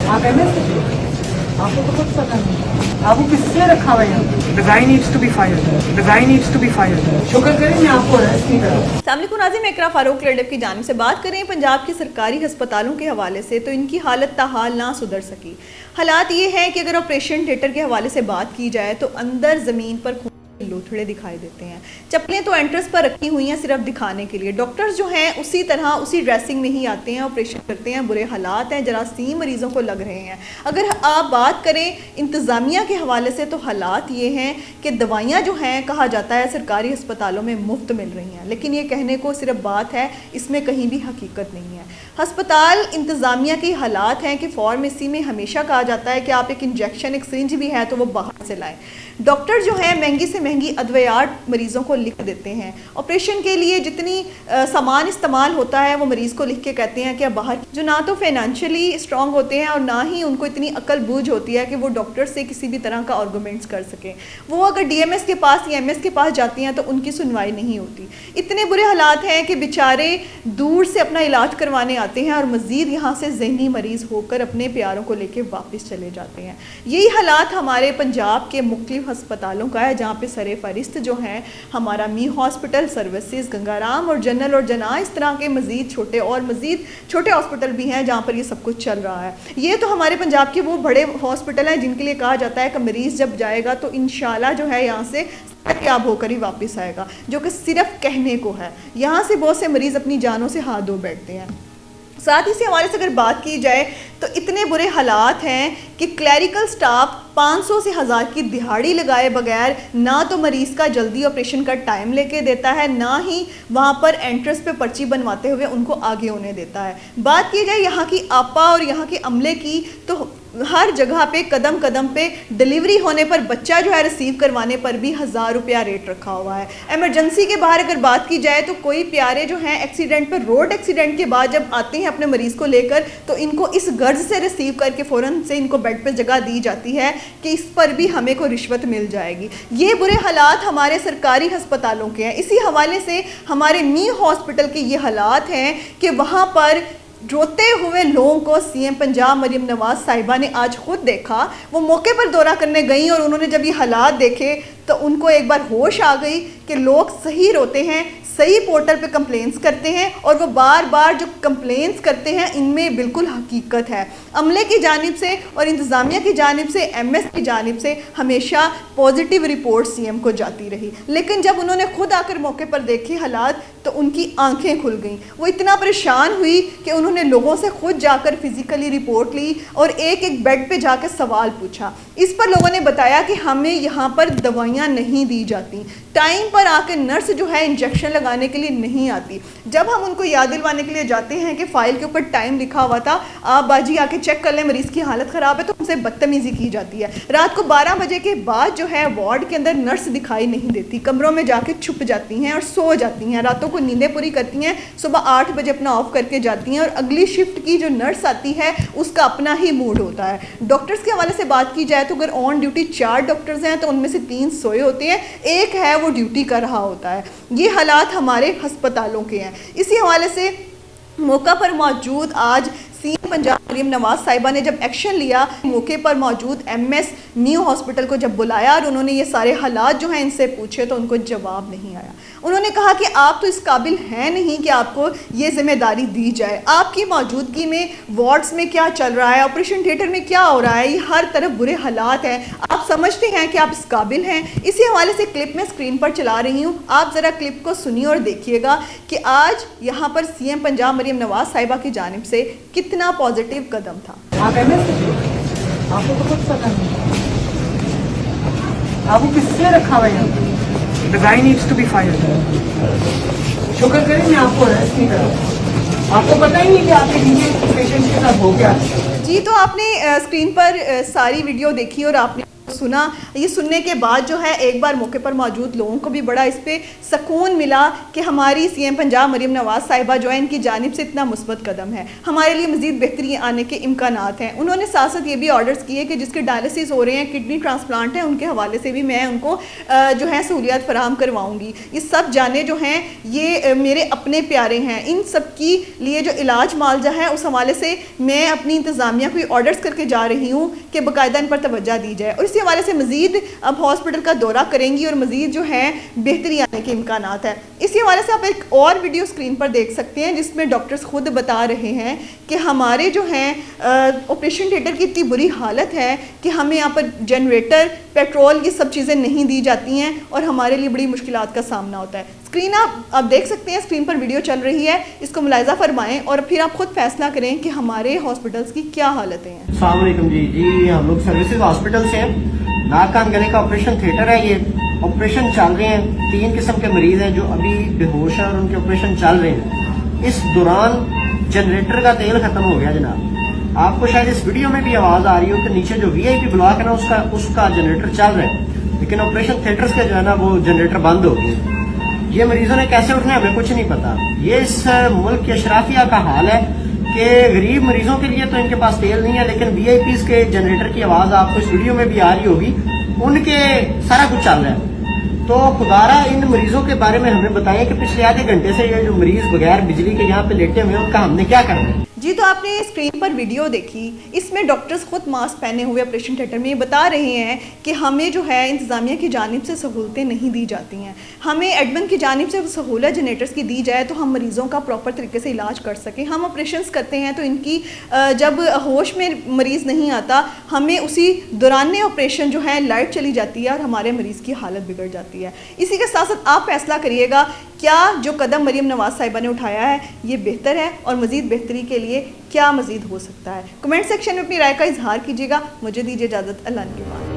आप एमएस आपको तो कुछ पता नहीं, आपको किससे रखा हुआ है यहाँ? The guy needs to be fired. The guy needs to be fired. शुक्र करें मैं आपको अरेस्ट नहीं करा। अस्सलामुअलैकुम नाज़रीन, मैं इकरा फारूक लड़फ की जानिब से बात करें पंजाब के सरकारी अस्पतालों के हवाले से, तो इनकी हालत ताहाल ना सुधर सकी। हालात ये हैं कि अगर ऑपरेशन थिएटर के हवाले से बात की जाए तो अंदर ज़मीन पर लोथड़े दिखाई देते हैं। चप्पलें तो एंट्रेंस पर रखी हुई हैं सिर्फ दिखाने के लिए। डॉक्टर्स जो हैं उसी तरह उसी ड्रेसिंग में ही आते हैं, ऑपरेशन करते हैं। बुरे हालात हैं, जरासीम मरीज़ों को लग रहे हैं। अगर आप बात करें इंतज़ामिया के हवाले से तो हालात ये हैं कि दवाइयाँ जो हैं कहा जाता है सरकारी अस्पतालों में मुफ्त मिल रही हैं, लेकिन ये कहने को सिर्फ बात है, इसमें कहीं भी हकीकत नहीं है। हस्पताल इंतज़ामिया के हालात हैं कि फार्मेसी में हमेशा कहा जाता है कि आप एक इंजेक्शन एक सिरिंज भी है तो वो बाहर से लाएं। डॉक्टर जो हैं महंगी से महंगी अद्वियात मरीज़ों को लिख देते हैं। ऑपरेशन के लिए जितनी सामान इस्तेमाल होता है वो मरीज़ को लिख के कहते हैं कि अब बाहर, जो ना तो फाइनेंशियली स्ट्रॉन्ग होते हैं और ना ही उनको इतनी अकल बूझ होती है कि वो डॉक्टर से किसी भी तरह का आर्गूमेंट्स कर सकें। वो अगर डीएमएस के पास या एमएस के पास जाती हैं तो उनकी सुनवाई नहीं होती। इतने बुरे हालात हैं कि बेचारे दूर से अपना इलाज करवाने आते हैं और मज़ीद यहाँ से ज़हनी मरीज़ होकर अपने प्यारों को लेकर वापस चले जाते हैं। यही हालात हमारे पंजाब के मुख्तलिफ अस्पतालों का है, जहाँ पे सरे फरिस्त जो हैं हमारा मी हॉस्पिटल सर्विसेज, गंगाराम और जनरल और जना, इस तरह के मज़ीद छोटे हॉस्पिटल भी हैं जहाँ पर ये सब कुछ चल रहा है। ये तो हमारे पंजाब के वो बड़े हॉस्पिटल हैं जिनके लिए कहा जाता है कि मरीज़ जब जाएगा तो इंशाल्लाह जो है यहाँ से सेहतयाब होकर ही वापस आएगा, जो कि सिर्फ कहने को है। यहाँ से बहुत से मरीज़ अपनी जानों से हाथ धो बैठते हैं। साथ ही से हमारे से अगर बात की जाए तो इतने बुरे हालात हैं कि क्लैरिकल स्टाफ 500 से 1000 की दिहाड़ी लगाए बगैर ना तो मरीज़ का जल्दी ऑपरेशन का टाइम लेके देता है, ना ही वहाँ पर एंट्रेंस पे पर्ची बनवाते हुए उनको आगे होने देता है। बात की जाए यहाँ की आपा और यहाँ के अमले की, तो हर जगह पे कदम कदम पे डिलीवरी होने पर बच्चा जो है रिसीव करवाने पर भी 1000 रुपया रेट रखा हुआ है। एमरजेंसी के बाहर अगर बात की जाए तो कोई प्यारे जो हैं एक्सीडेंट पर, रोड एक्सीडेंट के बाद जब आते हैं अपने मरीज़ को लेकर तो इनको इस गर्ज से रिसीव करके फ़ौरन से इनको बेड पे जगह दी जाती है कि इस पर भी हमें को रिश्वत मिल जाएगी। ये बुरे हालात हमारे सरकारी अस्पतालों के हैं। इसी हवाले से हमारे मी हॉस्पिटल के ये हालात हैं कि वहाँ पर रोते हुए लोगों को सीएम पंजाब मरियम नवाज साहिबा ने आज खुद देखा। वो मौके पर दौरा करने गई और उन्होंने जब ये हालात देखे तो उनको एक बार होश आ गई कि लोग सही रोते हैं, सही पोर्टल पे कंप्लेंट्स करते हैं और वो बार बार जो कंप्लेंट्स करते हैं इनमें बिल्कुल हकीकत है। अमले की जानिब से और इंतज़ामिया की जानिब से, एमएस की जानिब से हमेशा पॉजिटिव रिपोर्ट सीएम को जाती रही, लेकिन जब उन्होंने खुद आकर मौके पर देखे हालात तो उनकी आंखें खुल गईं। वो इतना परेशान हुई कि उन्होंने लोगों से खुद जाकर फिज़िकली रिपोर्ट ली और एक एक बेड पे जाकर सवाल पूछा। इस पर लोगों ने बताया कि हमें यहाँ पर दवाइयाँ नहीं दी जाती, टाइम पर आकर नर्स जो है इंजेक्शन लगाने के लिए नहीं आती। जब हम उनको याद दिलवाने के लिए जाते हैं कि फ़ाइल के ऊपर टाइम लिखा हुआ था, आप बाजी आके चेक कर लें मरीज़ की हालत ख़राब है, तो उनसे बदतमीज़ी की जाती है। रात को 12 बजे के बाद जो है वार्ड के अंदर नर्स दिखाई नहीं देती, कमरों में जाके छुप जाती हैं और सो जाती हैं, रातों को नींदें पूरी करती हैं, सुबह 8 बजे अपना ऑफ करके जाती हैं और अगली शिफ्ट की जो नर्स आती है उसका अपना ही मूड होता है। डॉक्टर्स के हवाले से बात की जाए तो अगर ऑन ड्यूटी 4 डॉक्टर्स हैं तो उनमें से 3 सोए होते हैं, एक है वो ड्यूटी कर रहा होता है। ये हालात हमारे अस्पतालों के हैं। इसी हवाले से मौका पर मौजूद आज सीएम पंजाब मरियम नवाज साहिबा ने जब एक्शन लिया, मौके पर मौजूद एमएस न्यू हॉस्पिटल को जब बुलाया और उन्होंने ये सारे हालात जो हैं इनसे पूछे तो उनको जवाब नहीं आया। उन्होंने कहा कि आप तो इस काबिल हैं नहीं कि आपको ये जिम्मेदारी दी जाए। आपकी मौजूदगी में वार्ड्स में क्या चल रहा है, ऑपरेशन थिएटर में क्या हो रहा है, ये हर तरफ बुरे हालात हैं। आप समझते हैं कि आप इस काबिल हैं? इसी हवाले से क्लिप में स्क्रीन पर चला रही हूँ, आप ज़रा क्लिप को सुनिए और देखिएगा कि आज यहाँ पर सीएम पंजाब मरियम नवाज साहिबा की जानिब से कितना पॉजिटिव कदम था। आप एमएस आपको तो कुछ पता नहीं, आपको किससे रखा हुआ है यहाँ? The guy needs to be fired. शुक्र करें मैं आपको अरेस्ट नहीं करा। आपको पता ही नहीं कि आपके नीचे पेशेंट के साथ हो गया। जी, तो आपने स्क्रीन पर सारी वीडियो देखी और आपने सुना। ये सुनने के बाद जो है एक बार मौके पर मौजूद लोगों को भी बड़ा इस पे सुकून मिला कि हमारी सीएम पंजाब मरीम नवाज साहिबा जो है इनकी जानिब से इतना मुस्बत कदम है, हमारे लिए मज़ीद बेहतरी आने के इम्कानात हैं। उन्होंने साथ साथ ये भी ऑर्डर्स किए कि जिसके डायलिसिस हो रहे हैं, किडनी ट्रांसप्लांट है, उनके हवाले से भी मैं उनको जो है सहूलियत फराहम करवाऊँगी। ये सब जाने जो हैं ये मेरे अपने प्यारे हैं, इन सब की लिए जो इलाज मालजा है उस हवाले से मैं अपनी इंतज़ामिया को ऑर्डर्स करके जा रही हूँ कि बाकायदा इन पर तवज्जो दी जाए। और इसी हवाले से मज़ीद अब हॉस्पिटल का दौरा करेंगी और मज़ीद जो है बेहतरी आने के इम्कानात है। इसी हवाले से आप एक और वीडियो स्क्रीन पर देख सकते हैं जिसमें डॉक्टर्स खुद बता रहे हैं कि हमारे जो हैं ऑपरेशन थिएटर की इतनी बुरी हालत है कि हमें यहाँ पर जनरेटर, पेट्रोल, ये सब चीज़ें नहीं दी जाती हैं और हमारे लिए बड़ी मुश्किलात का सामना होता है। स्क्रीन आप देख सकते हैं, स्क्रीन पर वीडियो चल रही है, इसको मुलाहिज़ा फरमाएं और फिर आप खुद फैसला करें कि हमारे हॉस्पिटल्स की क्या हालतें हैं। अस्सलाम वालेकुम जी हम लोग सर्विसेज हॉस्पिटल से हैं। नाक कान गले का ऑपरेशन थिएटर है, ये ऑपरेशन चल रहे हैं। 3 किस्म के मरीज हैं जो अभी बेहोश हैं और उनके ऑपरेशन चल रहे हैं। इस दौरान जनरेटर का तेल खत्म हो गया जनाब। आपको शायद इस वीडियो में भी आवाज आ रही हो कि नीचे जो VIP ब्लॉक है ना उसका जनरेटर चल रहा है, लेकिन ऑपरेशन थिएटर्स के जो है ना वो जनरेटर बंद हो गए। ये मरीजों ने कैसे उठना है हमें कुछ नहीं पता। ये इस मुल्क के अशराफिया का हाल है कि गरीब मरीजों के लिए तो इनके पास तेल नहीं है, लेकिन VIPs के जनरेटर की आवाज आपको इस वीडियो में भी आ रही होगी, उनके सारा कुछ चल रहा है। तो खुदारा इन मरीजों के बारे में हमें बताइए कि पिछले आधे घंटे से ये जो मरीज बगैर बिजली के यहाँ पे लेटे हुए हैं उनका हमने क्या करना है। जी, तो आपने स्क्रीन पर वीडियो देखी, इसमें डॉक्टर्स खुद मास्क पहने हुए ऑपरेशन थिएटर में ये बता रहे हैं कि हमें जो है इंतज़ामिया की जानिब से सहूलतें नहीं दी जाती हैं। हमें एडमिन की जानिब से सहूलत जनरेटर्स की दी जाए तो हम मरीज़ों का प्रॉपर तरीके से इलाज कर सकें। हम ऑपरेशंस करते हैं तो इनकी जब होश में मरीज़ नहीं आता, हमें उसी दौरान ऑपरेशन जो है लाइट चली जाती है और हमारे मरीज़ की हालत बिगड़ जाती है। इसी के साथ साथ आप फैसला करिएगा क्या जो कदम मरीम नवाज साहिबा ने उठाया है ये बेहतर है और मज़ीद बेहतरी के लिए क्या मज़ीद हो सकता है। कमेंट सेक्शन में अपनी राय का इजहार कीजिएगा। मुझे दीजिए इजाज़त, अल्लाह के बाद।